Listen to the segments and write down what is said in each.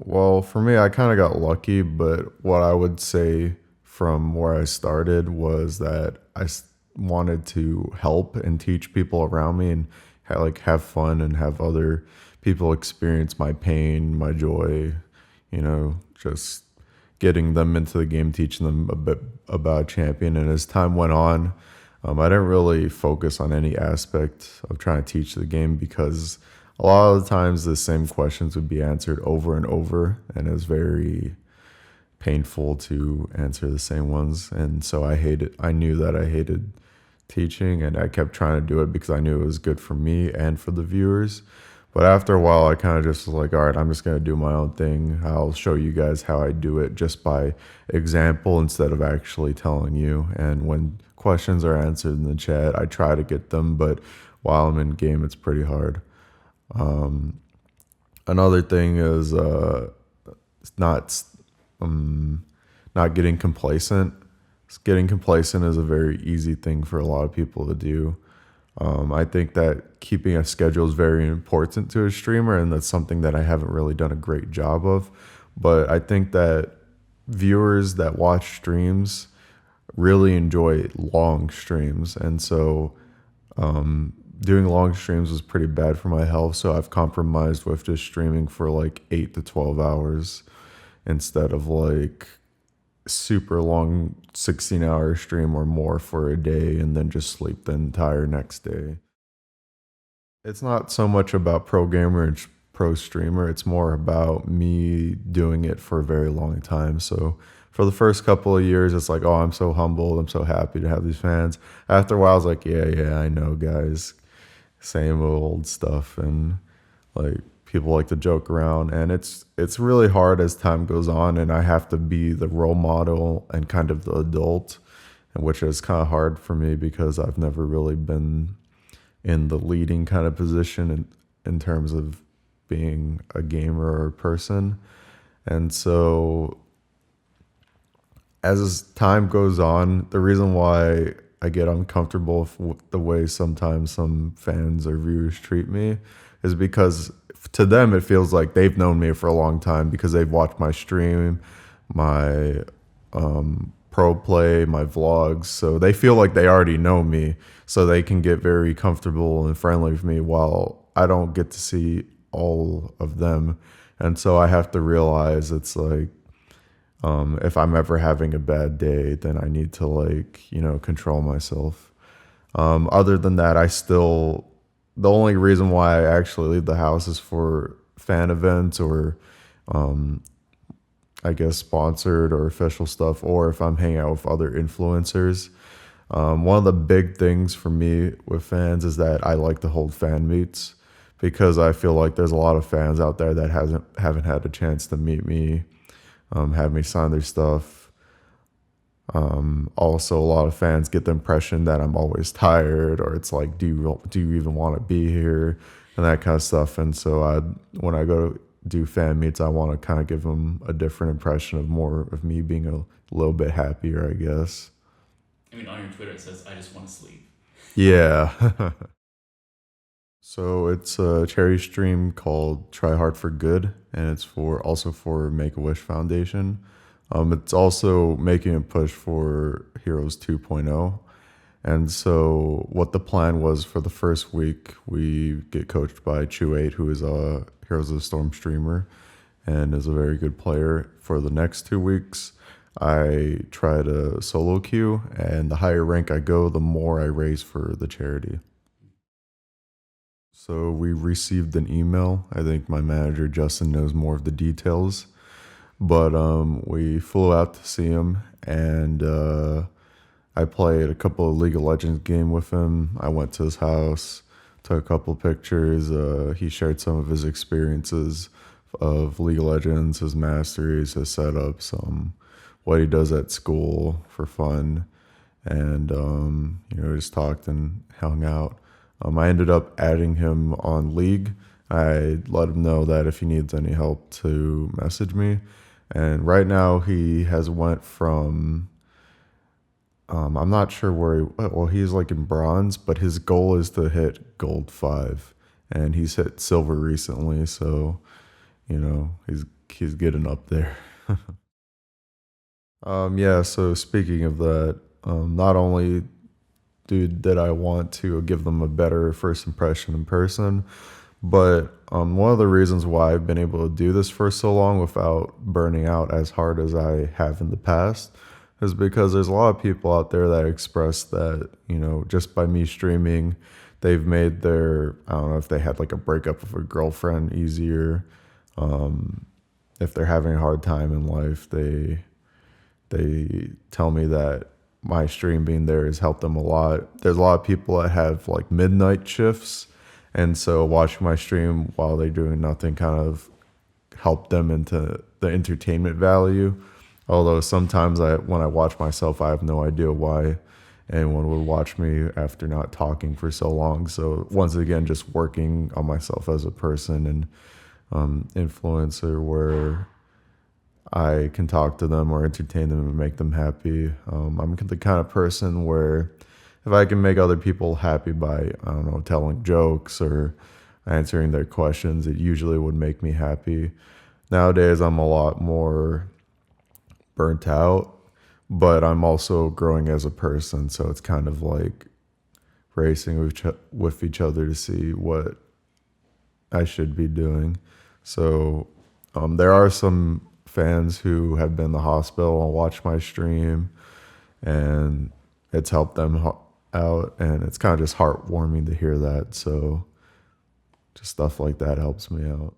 Well, for me, I kind of got lucky, but what I would say from where I started was that wanted to help and teach people around me and have fun and have other people experience my pain, my joy, just getting them into the game, teaching them a bit about champion. And as time went on, I didn't really focus on any aspect of trying to teach the game because a lot of the times the same questions would be answered over and over, and it was very painful to answer the same ones. And so I knew that I hated teaching, and I kept trying to do it because I knew it was good for me and for the viewers. But after a while, I kind of just was like, all right, I'm just going to do my own thing. I'll show you guys how I do it just by example instead of actually telling you. And when questions are answered in the chat, I try to get them, but while I'm in game, it's pretty hard. Another thing is not not getting complacent. Getting complacent is a very easy thing for a lot of people to do. I think that keeping a schedule is very important to a streamer, and that's something that I haven't really done a great job of. But I think that viewers that watch streams really enjoy long streams, and so doing long streams was pretty bad for my health. So I've compromised with just streaming for like 8 to 12 hours instead of like super long 16-hour stream or more for a day and then just sleep the entire next day. It's not so much about pro gamer and pro streamer. It's more about me doing it for a very long time. So for the first couple of years, it's like, oh, I'm so humbled. I'm so happy to have these fans. After a while, I was like, yeah, I know, guys. Same old stuff. And like people like to joke around. And it's really hard as time goes on. And I have to be the role model and kind of the adult, which is kind of hard for me because I've never really been in the leading kind of position in terms of being a gamer or a person. And so as time goes on, the reason why I get uncomfortable with the way sometimes some fans or viewers treat me is because to them it feels like they've known me for a long time because they've watched my stream, my pro play, my vlogs. So they feel like they already know me, so they can get very comfortable and friendly with me while I don't get to see all of them. And so I have to realize it's like, if I'm ever having a bad day, then I need to control myself. Other than that, the only reason why I actually leave the house is for fan events or, I guess, sponsored or official stuff, or if I'm hanging out with other influencers. One of the big things for me with fans is that I like to hold fan meets because I feel like there's a lot of fans out there that haven't had a chance to meet me, have me sign their stuff. Also, a lot of fans get the impression that I'm always tired, or it's like, do you even want to be here, and that kind of stuff. And so when I go to do fan meets, I want to kind of give them a different impression of more of me being a little bit happier, I guess. I mean, on your Twitter it says, "I just want to sleep." Yeah. So it's a charity stream called Try Hard for Good, and it's also for Make a Wish Foundation. It's also making a push for Heroes 2.0. And so what the plan was for the first week, we get coached by Chew8, who is a Heroes of the Storm streamer and is a very good player. For the next 2 weeks, I try to solo queue, and the higher rank I go, the more I raise for the charity. So we received an email. I think my manager, Justin, knows more of the details. But we flew out to see him, and I played a couple of League of Legends game with him. I went to his house, took a couple pictures. He shared some of his experiences of League of Legends, his masteries, his setups, what he does at school for fun, and just talked and hung out. I ended up adding him on League. I let him know that if he needs any help to message me. And right now he has went from, I'm not sure he's like in bronze, but his goal is to hit gold 5. And he's hit silver recently. So, he's he's getting up there. Yeah, so speaking of that, not only did I want to give them a better first impression in person, but one of the reasons why I've been able to do this for so long without burning out as hard as I have in the past is because there's a lot of people out there that express that, just by me streaming, they've made their, I don't know if they had like a breakup with a girlfriend easier. If they're having a hard time in life, they tell me that my stream being there has helped them a lot. There's a lot of people that have like midnight shifts, and so watching my stream while they're doing nothing kind of helped them into the entertainment value. Although sometimes when I watch myself, I have no idea why anyone would watch me after not talking for so long. So once again, just working on myself as a person and influencer where I can talk to them or entertain them and make them happy. I'm the kind of person where if I can make other people happy by, I don't know, telling jokes or answering their questions, it usually would make me happy. Nowadays, I'm a lot more burnt out, but I'm also growing as a person. So it's kind of like racing with each other to see what I should be doing. So there are some fans who have been in the hospital and watched my stream, and it's helped them out, and it's kind of just heartwarming to hear that. So just stuff like that helps me out.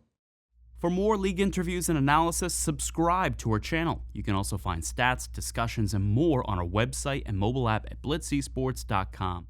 For more league interviews and analysis, subscribe to our channel. You can also find stats, discussions, and more on our website and mobile app at blitzesports.com.